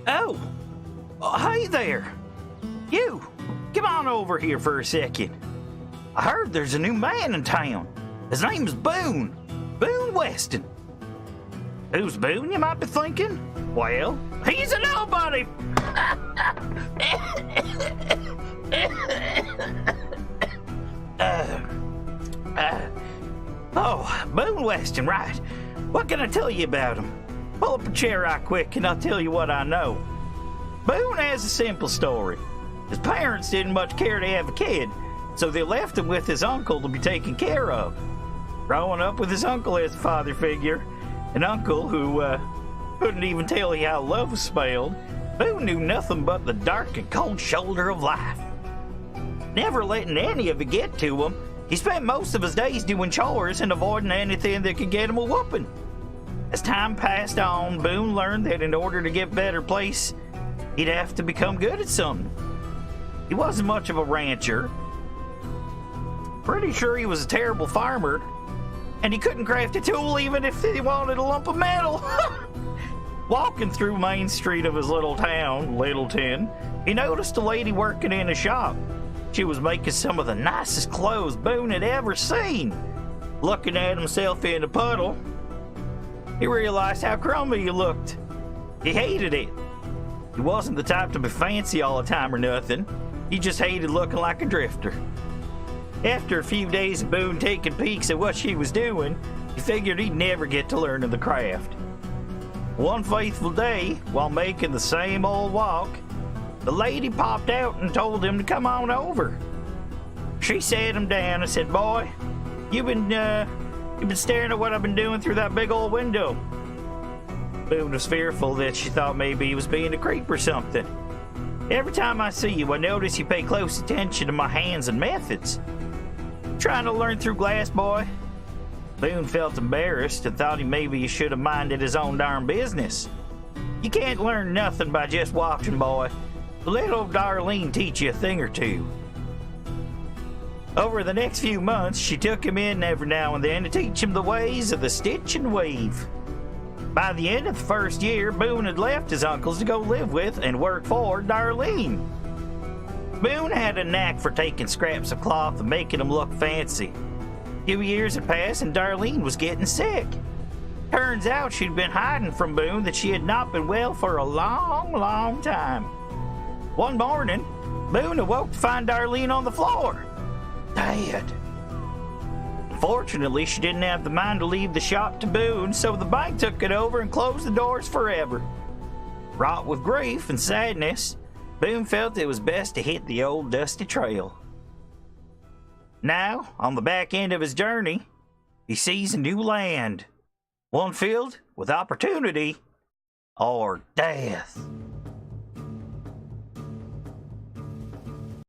Oh, hey there. You, come on over here for a second. I heard there's a new man in town. His name is Boone. Boone Weston. Who's Boone, you might be thinking? Well, he's a nobody. Boone Weston, right. What can I tell you about him? Pull up a chair right quick and I'll tell you what I know. Boone has a simple story. His parents didn't much care to have a kid, so they left him with his uncle to be taken care of. Growing up with his uncle as a father figure, an uncle who couldn't even tell you how love was spelled, Boone knew nothing but the dark and cold shoulder of life. Never letting any of it get to him, he spent most of his days doing chores and avoiding anything that could get him a whooping. As time passed on, Boone learned that in order to get a better place, he'd have to become good at something. He wasn't much of a rancher. Pretty sure he was a terrible farmer, and he couldn't craft a tool even if he wanted a lump of metal. Walking through Main Street of his little town, Littleton, he noticed a lady working in a shop. She was making some of the nicest clothes Boone had ever seen. Looking at himself in the puddle, he realized how crummy he looked. He hated it. He wasn't the type to be fancy all the time or nothing. He just hated looking like a drifter. After a few days of Boone taking peeks at what she was doing, he figured he'd never get to learning the craft. One faithful day, while making the same old walk, the lady popped out and told him to come on over. She sat him down and said, "Boy, you've been staring at what I've been doing through that big old window." Boone was fearful that she thought maybe he was being a creep or something. "Every time I see you, I notice you pay close attention to my hands and methods. Trying to learn through glass, boy?" Boone felt embarrassed and thought he should have minded his own darn business. "You can't learn nothing by just watching, boy. Let old Darlene teach you a thing or two." Over the next few months, she took him in every now and then to teach him the ways of the stitch and weave. By the end of the first year, Boone had left his uncles to go live with and work for Darlene. Boone had a knack for taking scraps of cloth and making them look fancy. A few years had passed and Darlene was getting sick. Turns out she'd been hiding from Boone that she had not been well for a long, long time. One morning, Boone awoke to find Darlene on the floor, dead. Fortunately, she didn't have the mind to leave the shop to Boone, so the bank took it over and closed the doors forever. Wrought with grief and sadness, Boone felt it was best to hit the old dusty trail. Now, on the back end of his journey, he sees a new land, one filled with opportunity or death.